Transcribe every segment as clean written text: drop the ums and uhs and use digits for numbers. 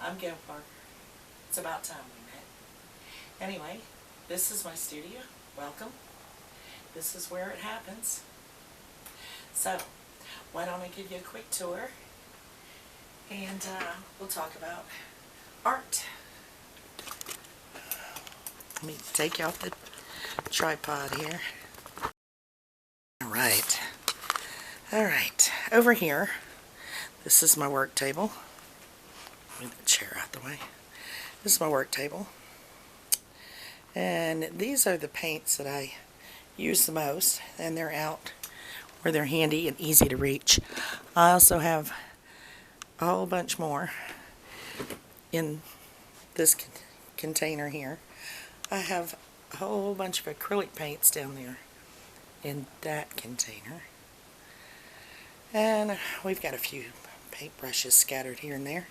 I'm Gail Parker. It's about time we met. Anyway, this is my studio. Welcome. This is where it happens. So, why don't I give you a quick tour and we'll talk about art. Let me take you off the tripod here. Alright. Alright. Over here, this is my work table. Move the chair out the way. This is my work table. And these are the paints that I use the most, and they're out where they're handy and easy to reach. I also have a whole bunch more in this container here. I have a whole bunch of acrylic paints down there in that container. And we've got a few paintbrushes scattered here and there.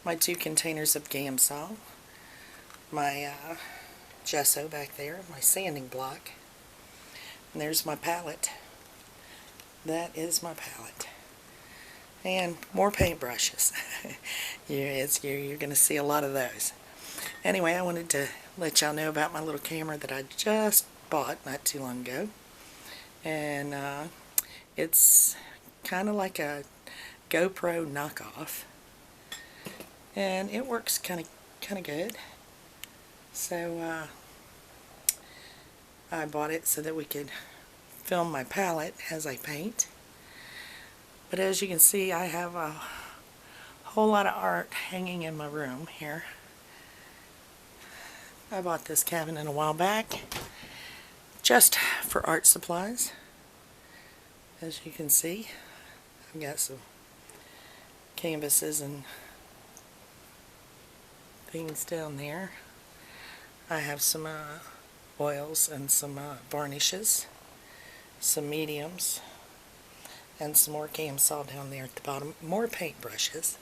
My 2 containers of Gamsol, my gesso back there, my sanding block, and there's my palette. That is my palette. And more paintbrushes. You're going to see a lot of those. Anyway, I wanted to let y'all know about my little camera that I just bought not too long ago. And it's kind of like a GoPro knockoff. And it works kind of good. So I bought it so that we could film my palette as I paint. But as you can see, I have a whole lot of art hanging in my room here. I bought this cabinet a while back just for art supplies. As you can see, I've got some canvases and things down there. I have some oils and some varnishes, some mediums, and some more Gamsol down there at the bottom. More paintbrushes.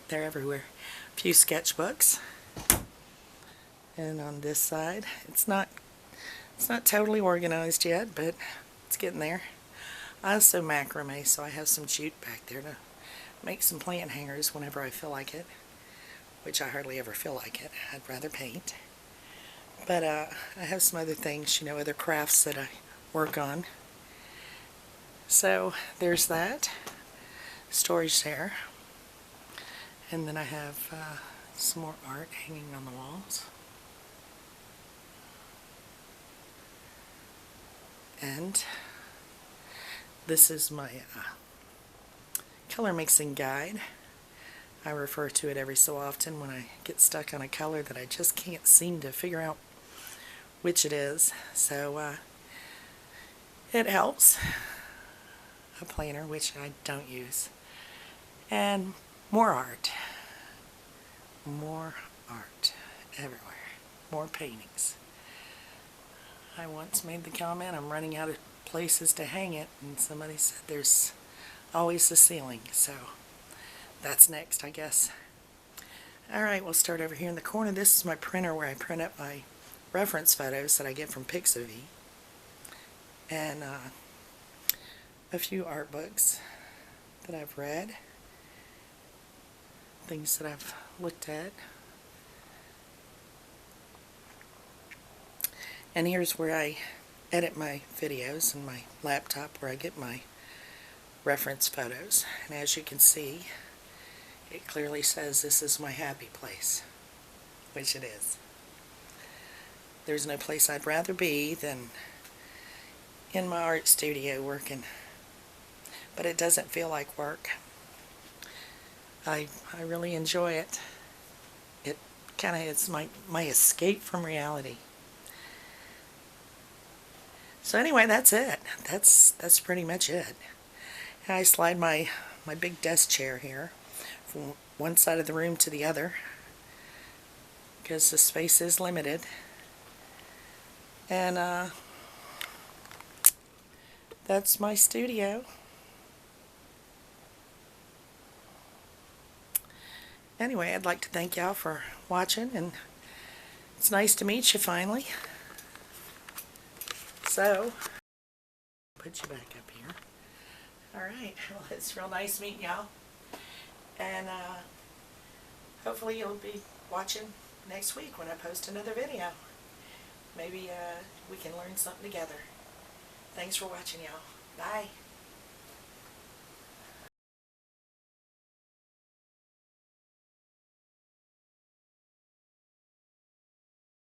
They're everywhere. A few sketchbooks. And on this side, it's not totally organized yet, but it's getting there. I also macrame, so I have some jute back there to make some plant hangers whenever I feel like it. Which I hardly ever feel like it. I'd rather paint. But I have some other things, other crafts that I work on. So there's that. Storage there. And then I have some more art hanging on the walls. And this is my color mixing guide. I refer to it every so often when I get stuck on a color that I just can't seem to figure out which it is. So it helps. A planner, which I don't use. And more art. More art everywhere. More paintings. I once made the comment, I'm running out of places to hang it, and somebody said there's always the ceiling. So that's next, I guess. Alright, we'll start over here in the corner. This is my printer where I print up my reference photos that I get from Pixabay. And a few art books that I've read. Things that I've looked at. And here's where I edit my videos in my laptop, where I get my reference photos. And as you can see, it clearly says this is my happy place, which it is. There's no place I'd rather be than in my art studio working, but it doesn't feel like work. I really enjoy it. It kind of is my escape from reality. So anyway, that's it. That's pretty much it. And I slide my big desk chair here from one side of the room to the other because the space is limited. And that's my studio. Anyway, I'd like to thank y'all for watching, and it's nice to meet you finally. So, put you back up here. Alright, well, it's real nice meeting y'all. And hopefully you'll be watching next week when I post another video. Maybe we can learn something together. Thanks for watching, y'all. Bye.